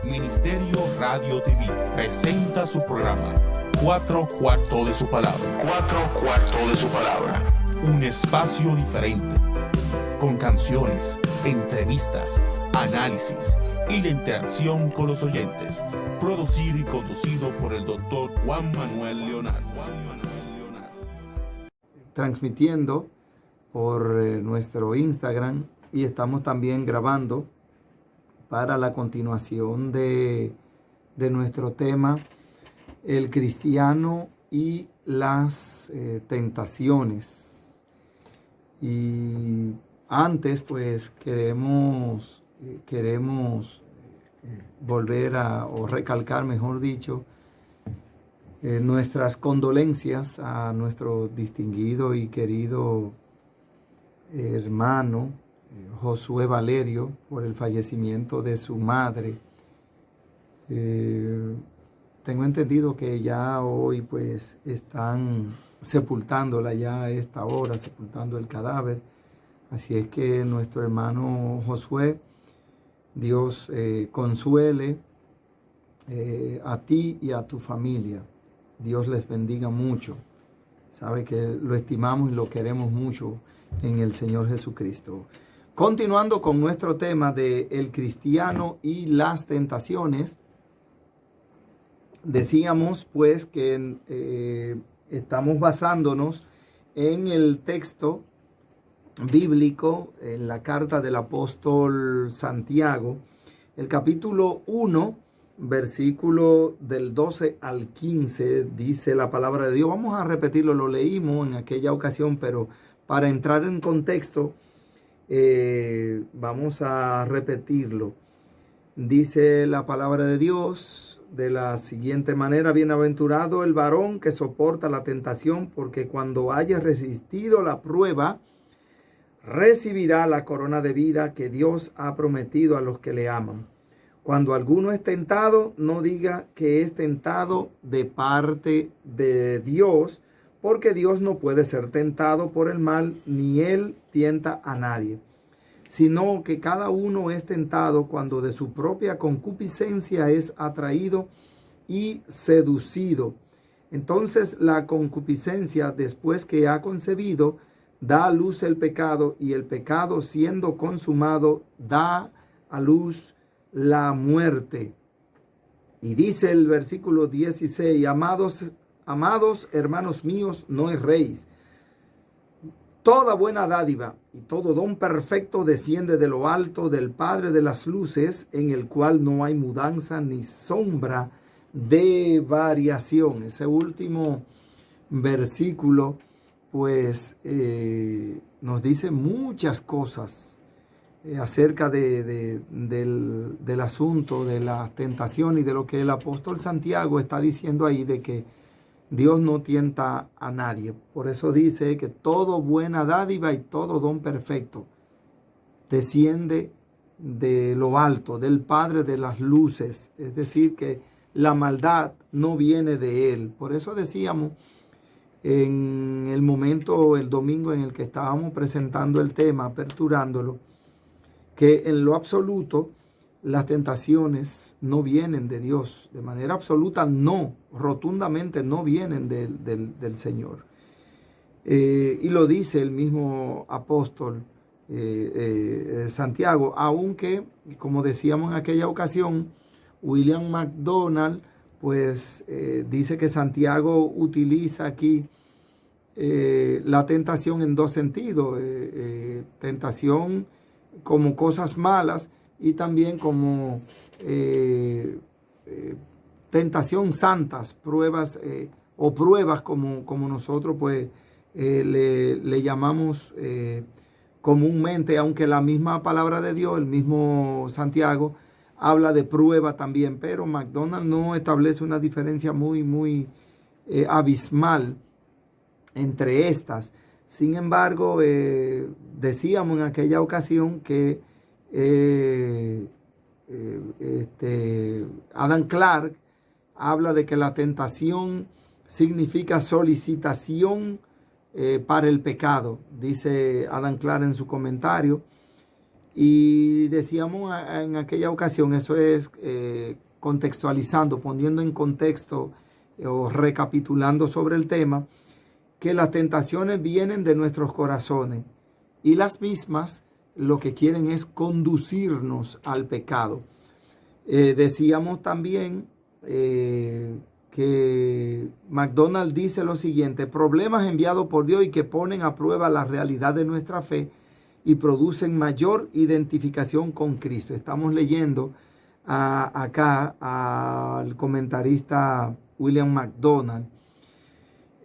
Ministerio Radio TV presenta su programa Cuatro Cuartos de su Palabra. Cuatro Cuartos de su Palabra. Un espacio diferente, con canciones, entrevistas, análisis y la interacción con los oyentes. Producido y conducido por el Dr. Juan Manuel Leonardo. Transmitiendo por nuestro Instagram y estamos también grabando para la continuación de nuestro tema, el cristiano y las tentaciones. Y antes, pues, queremos volver o recalcar, mejor dicho, nuestras condolencias a nuestro distinguido y querido hermano Josué Valerio por el fallecimiento de su madre. Tengo entendido que ya hoy pues están sepultándola ya a esta hora, sepultando el cadáver. Así es que nuestro hermano Josué, Dios consuele a ti y a tu familia. Dios les bendiga mucho. Sabe que lo estimamos y lo queremos mucho en el Señor Jesucristo. Continuando con nuestro tema de el cristiano y las tentaciones, decíamos pues que estamos basándonos en el texto bíblico, en la carta del apóstol Santiago, el capítulo 1, versículo del 12 al 15, dice la palabra de Dios. Vamos a repetirlo, lo leímos en aquella ocasión, pero para entrar en contexto, vamos a repetirlo. Dice la palabra de Dios de la siguiente manera: bienaventurado el varón que soporta la tentación, porque cuando haya resistido la prueba, recibirá la corona de vida que Dios ha prometido a los que le aman. Cuando alguno es tentado, no diga que es tentado de parte de Dios, porque Dios no puede ser tentado por el mal, ni él tienta a nadie, sino que cada uno es tentado cuando de su propia concupiscencia es atraído y seducido. Entonces la concupiscencia, después que ha concebido, da a luz el pecado, y el pecado, siendo consumado, da a luz la muerte. Y dice el versículo 16, amados hermanos míos, no erréis. Toda buena dádiva y todo don perfecto desciende de lo alto del Padre de las luces, en el cual no hay mudanza ni sombra de variación. Ese último versículo pues nos dice muchas cosas acerca del asunto de la tentación y de lo que el apóstol Santiago está diciendo ahí, de que Dios no tienta a nadie. Por eso dice que todo buena dádiva y todo don perfecto desciende de lo alto, del Padre de las luces. Es decir, que la maldad no viene de Él. Por eso decíamos en el momento, el domingo en el que estábamos presentando el tema, aperturándolo, que en lo absoluto las tentaciones no vienen de Dios. De manera absoluta no, rotundamente no vienen del Señor. Y lo dice el mismo apóstol Santiago, aunque, como decíamos en aquella ocasión, William MacDonald pues dice que Santiago utiliza aquí la tentación en dos sentidos, tentación como cosas malas y también como tentación santas, pruebas o pruebas como nosotros pues le llamamos comúnmente, aunque la misma palabra de Dios, el mismo Santiago, habla de prueba también, pero MacDonald no establece una diferencia muy abismal entre estas. Sin embargo, decíamos en aquella ocasión que Adam Clarke habla de que la tentación significa solicitación para el pecado. Dice Adam Clarke en su comentario Y decíamos en aquella ocasión, eso es contextualizando, poniendo en contexto o recapitulando sobre el tema, que las tentaciones vienen de nuestros corazones y las mismas lo que quieren es conducirnos al pecado. Decíamos también que MacDonald dice lo siguiente: problemas enviados por Dios y que ponen a prueba la realidad de nuestra fe y producen mayor identificación con Cristo. Estamos leyendo acá al comentarista William MacDonald.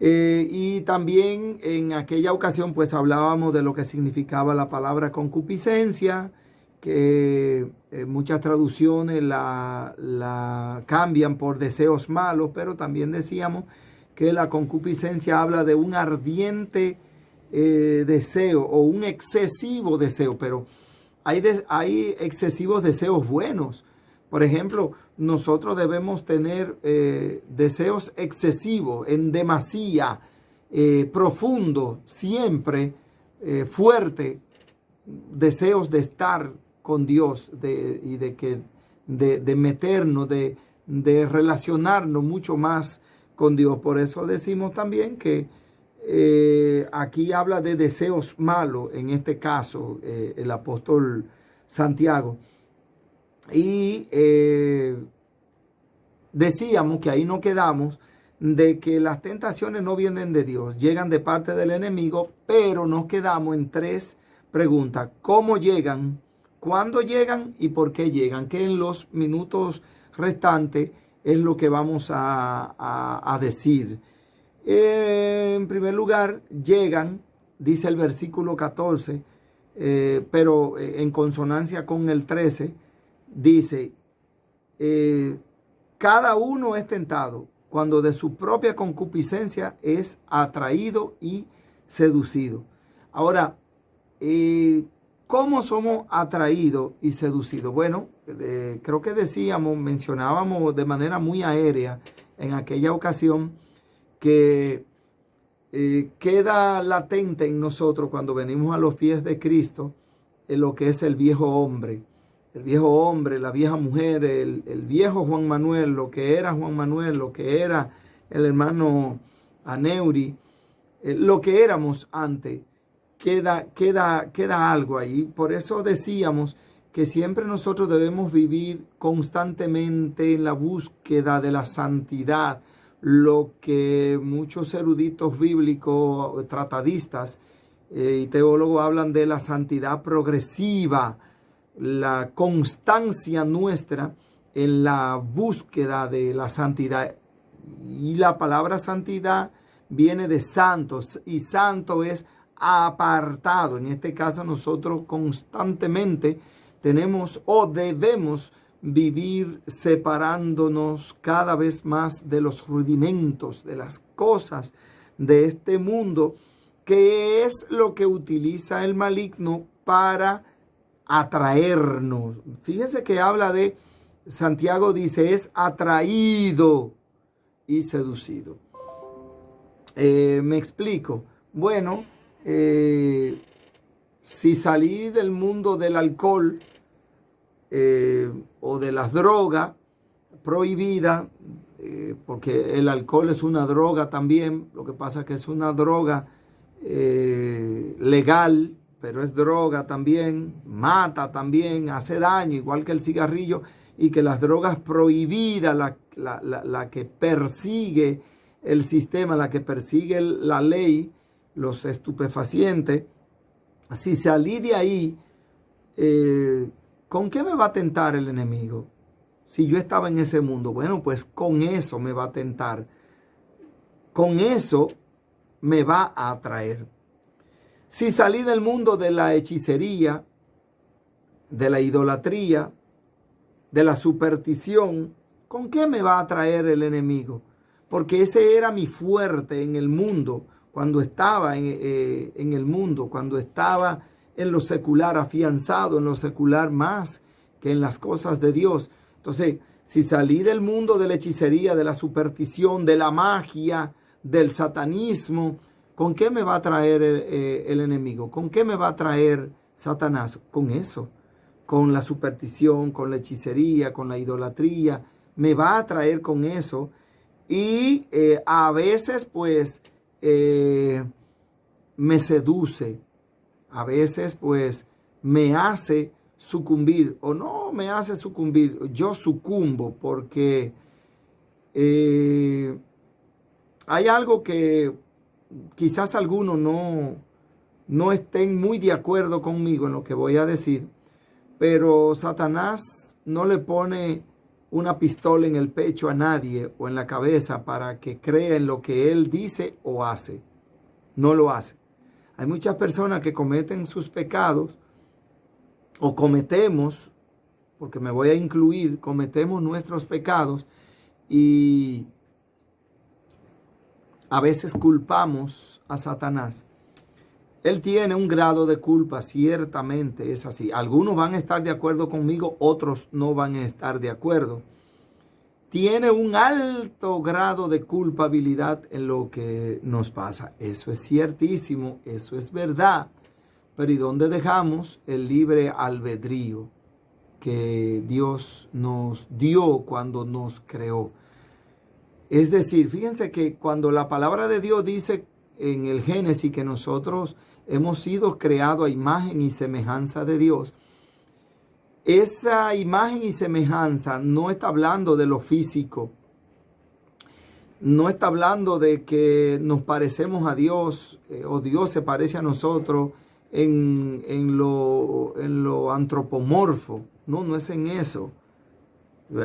Y también en aquella ocasión pues hablábamos de lo que significaba la palabra concupiscencia, que muchas traducciones la cambian por deseos malos, pero también decíamos que la concupiscencia habla de un ardiente deseo o un excesivo deseo, pero hay excesivos deseos buenos. Por ejemplo, nosotros debemos tener deseos excesivos, en demasía, profundo, siempre fuerte, deseos de estar con Dios de meternos, de relacionarnos mucho más con Dios. Por eso decimos también que aquí habla de deseos malos, en este caso el apóstol Santiago. Y decíamos que ahí no quedamos, de que las tentaciones no vienen de Dios, llegan de parte del enemigo, pero nos quedamos en tres preguntas: ¿cómo llegan? ¿Cuándo llegan? ¿Y por qué llegan? Que en los minutos restantes es lo que vamos a decir. En primer lugar, llegan, dice el versículo 14, pero en consonancia con el 13, dice, cada uno es tentado cuando de su propia concupiscencia es atraído y seducido. Ahora, ¿cómo somos atraídos y seducidos? Bueno, creo que mencionábamos de manera muy aérea en aquella ocasión que queda latente en nosotros cuando venimos a los pies de Cristo en lo que es el viejo hombre, la vieja mujer, el viejo Juan Manuel, lo que era Juan Manuel, lo que era el hermano Aneuri, lo que éramos antes. Queda algo ahí. Por eso decíamos que siempre nosotros debemos vivir constantemente en la búsqueda de la santidad, lo que muchos eruditos bíblicos, tratadistas y teólogos hablan de la santidad progresiva, la constancia nuestra en la búsqueda de la santidad. Y la palabra santidad viene de santos, y santo es apartado. En este caso nosotros constantemente tenemos o debemos vivir separándonos cada vez más de los rudimentos, de las cosas de este mundo, que es lo que utiliza el maligno para atraernos. Fíjense que habla de, Santiago dice, es atraído y seducido. Me explico. Bueno, si salí del mundo del alcohol o de las drogas prohibidas, porque el alcohol es una droga también, lo que pasa es que es una droga legal, pero es droga también, mata también, hace daño, igual que el cigarrillo, y que las drogas prohibidas, la que persigue el sistema, la que persigue la ley, los estupefacientes, si salí de ahí, ¿con qué me va a tentar el enemigo? Si yo estaba en ese mundo, bueno, pues con eso me va a tentar, con eso me va a atraer. Si salí del mundo de la hechicería, de la idolatría, de la superstición, ¿con qué me va a atraer el enemigo? Porque ese era mi fuerte en el mundo, cuando estaba en el mundo, cuando estaba en lo secular, afianzado en lo secular más que en las cosas de Dios. Entonces, si salí del mundo de la hechicería, de la superstición, de la magia, del satanismo, ¿con qué me va a traer el enemigo? ¿Con qué me va a traer Satanás? Con eso, con la superstición, con la hechicería, con la idolatría. Me va a atraer con eso. Y a veces pues me seduce. A veces pues me hace sucumbir o no me hace sucumbir. Yo sucumbo porque hay algo que quizás algunos no estén muy de acuerdo conmigo en lo que voy a decir, pero Satanás no le pone una pistola en el pecho a nadie o en la cabeza para que crea en lo que él dice o hace. No lo hace. Hay muchas personas que cometen sus pecados o cometemos, porque me voy a incluir, cometemos nuestros pecados y a veces culpamos a Satanás. Él tiene un grado de culpa, ciertamente es así. Algunos van a estar de acuerdo conmigo, otros no van a estar de acuerdo. Tiene un alto grado de culpabilidad en lo que nos pasa. Eso es ciertísimo, eso es verdad. Pero ¿y dónde dejamos el libre albedrío que Dios nos dio cuando nos creó? Es decir, fíjense que cuando la palabra de Dios dice en el Génesis que nosotros hemos sido creados a imagen y semejanza de Dios, esa imagen y semejanza no está hablando de lo físico, no está hablando de que nos parecemos a Dios o Dios se parece a nosotros en lo antropomorfo. No es en eso.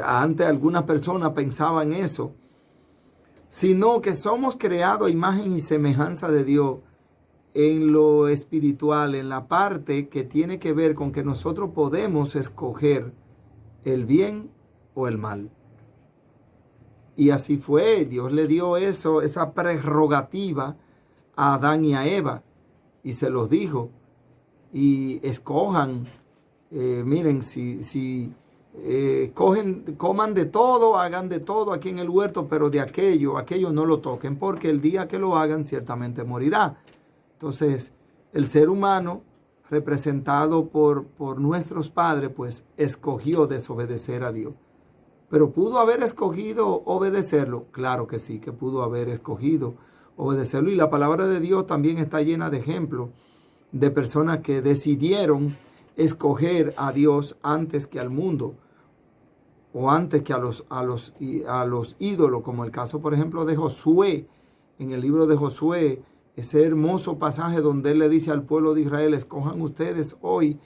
Antes algunas personas pensaban eso, sino que somos creados a imagen y semejanza de Dios en lo espiritual, en la parte que tiene que ver con que nosotros podemos escoger el bien o el mal. Y así fue, Dios le dio esa prerrogativa a Adán y a Eva, y se los dijo, y escojan, miren, coman de todo, hagan de todo aquí en el huerto, pero de aquello no lo toquen, porque el día que lo hagan ciertamente morirá. Entonces, el ser humano, representado por nuestros padres, pues escogió desobedecer a Dios. ¿Pero pudo haber escogido obedecerlo? Claro que sí, que pudo haber escogido obedecerlo. Y la palabra de Dios también está llena de ejemplos de personas que decidieron escoger a Dios antes que al mundo o antes que a los ídolos, como el caso, por ejemplo, de Josué. En el libro de Josué, ese hermoso pasaje donde él le dice al pueblo de Israel: escojan ustedes hoy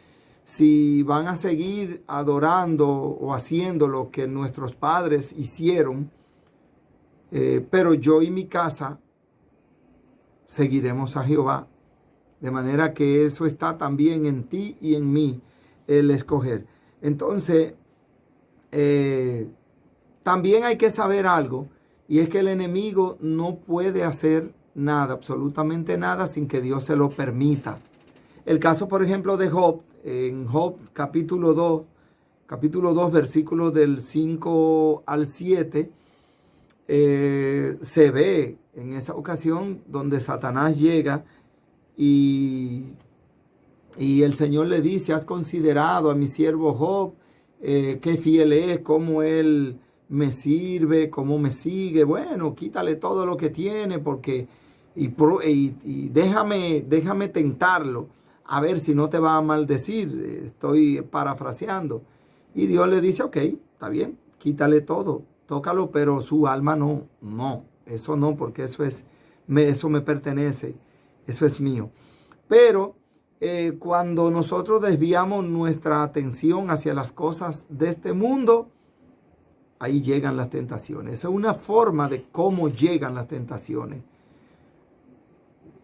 si van a seguir adorando o haciendo lo que nuestros padres hicieron, pero yo y mi casa seguiremos a Jehová. De manera que eso está también en ti y en mí, el escoger. Entonces, también hay que saber algo, y es que el enemigo no puede hacer nada, absolutamente nada, sin que Dios se lo permita. El caso, por ejemplo, de Job, en Job capítulo 2, versículos del 5 al 7, se ve en esa ocasión donde Satanás llega y el Señor le dice: has considerado a mi siervo Job, qué fiel es, cómo él me sirve, cómo me sigue. Bueno, quítale todo lo que tiene y déjame tentarlo, a ver si no te va a maldecir. Estoy parafraseando. Y Dios le dice: ok, está bien, quítale todo, tócalo, pero su alma no, eso no, porque eso me pertenece, eso es mío. Pero cuando nosotros desviamos nuestra atención hacia las cosas de este mundo, ahí llegan las tentaciones. Esa es una forma de cómo llegan las tentaciones.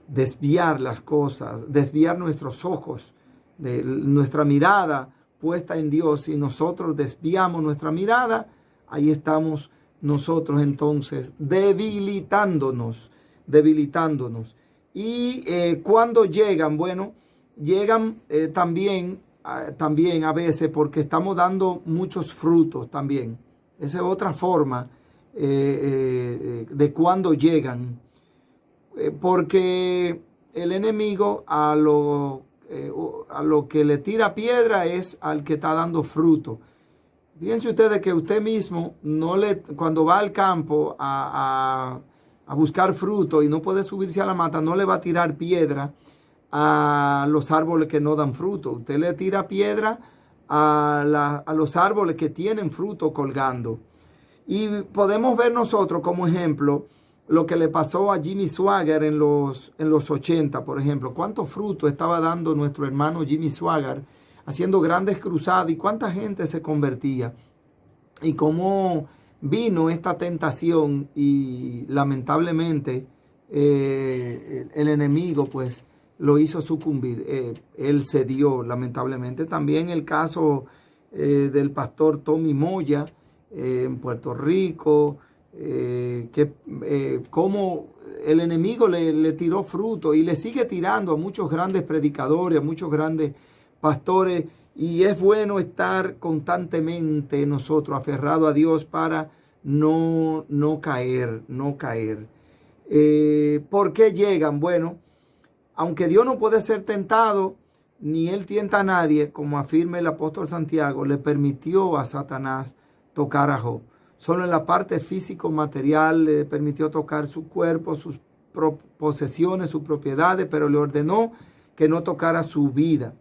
Desviar las cosas, desviar nuestros ojos, de nuestra mirada puesta en Dios. Si nosotros desviamos nuestra mirada, ahí estamos nosotros entonces debilitándonos. Y cuando llegan, bueno, llegan también a veces porque estamos dando muchos frutos también. Esa es otra forma de cuando llegan. Porque el enemigo a lo a lo que le tira piedra es al que está dando fruto. Fíjense ustedes que usted mismo cuando va al campo a buscar fruto y no puede subirse a la mata, no le va a tirar piedra a los árboles que no dan fruto. Usted le tira piedra a los árboles que tienen fruto colgando. Y podemos ver nosotros como ejemplo lo que le pasó a Jimmy Swaggart en los 80, por ejemplo. Cuánto fruto estaba dando nuestro hermano Jimmy Swaggart, haciendo grandes cruzadas, y cuánta gente se convertía. Y cómo vino esta tentación y lamentablemente el enemigo pues lo hizo sucumbir. Él cedió lamentablemente. También el caso del pastor Tommy Moya en Puerto Rico, cómo el enemigo le tiró fruto y le sigue tirando a muchos grandes predicadores, a muchos grandes pastores, y es bueno estar constantemente nosotros aferrados a Dios para no caer. ¿Por qué llegan? Bueno, aunque Dios no puede ser tentado, ni Él tienta a nadie, como afirma el apóstol Santiago, le permitió a Satanás tocar a Job. Solo en la parte físico-material le permitió tocar su cuerpo, sus posesiones, sus propiedades, pero le ordenó que no tocara su vida.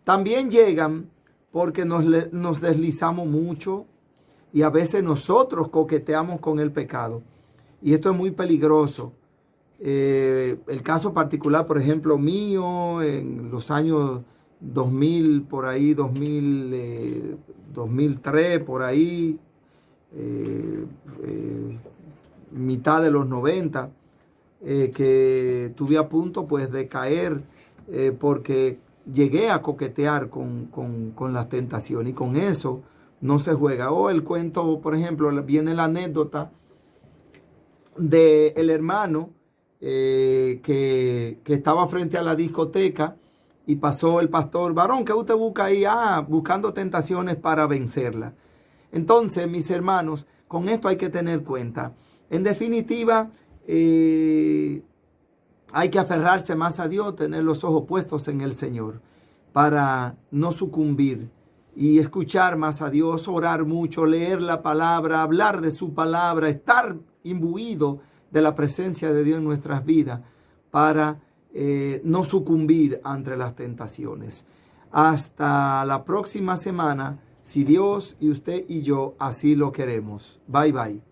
También llegan porque nos deslizamos mucho y a veces nosotros coqueteamos con el pecado. Y esto es muy peligroso. El caso particular, por ejemplo, mío, en los años 2000, por ahí, 2003, por ahí, mitad de los 90, que estuve a punto pues de caer porque llegué a coquetear con las tentaciones, y con eso no se juega. O el cuento, por ejemplo, viene la anécdota del hermano que estaba frente a la discoteca y pasó el pastor: varón, ¿qué usted busca ahí? Buscando tentaciones para vencerla. Entonces, mis hermanos, con esto hay que tener cuenta. En definitiva, hay que aferrarse más a Dios, tener los ojos puestos en el Señor para no sucumbir, y escuchar más a Dios, orar mucho, leer la palabra, hablar de su palabra, estar imbuido de la presencia de Dios en nuestras vidas para no sucumbir ante las tentaciones. Hasta la próxima semana, si Dios y usted y yo así lo queremos. Bye, bye.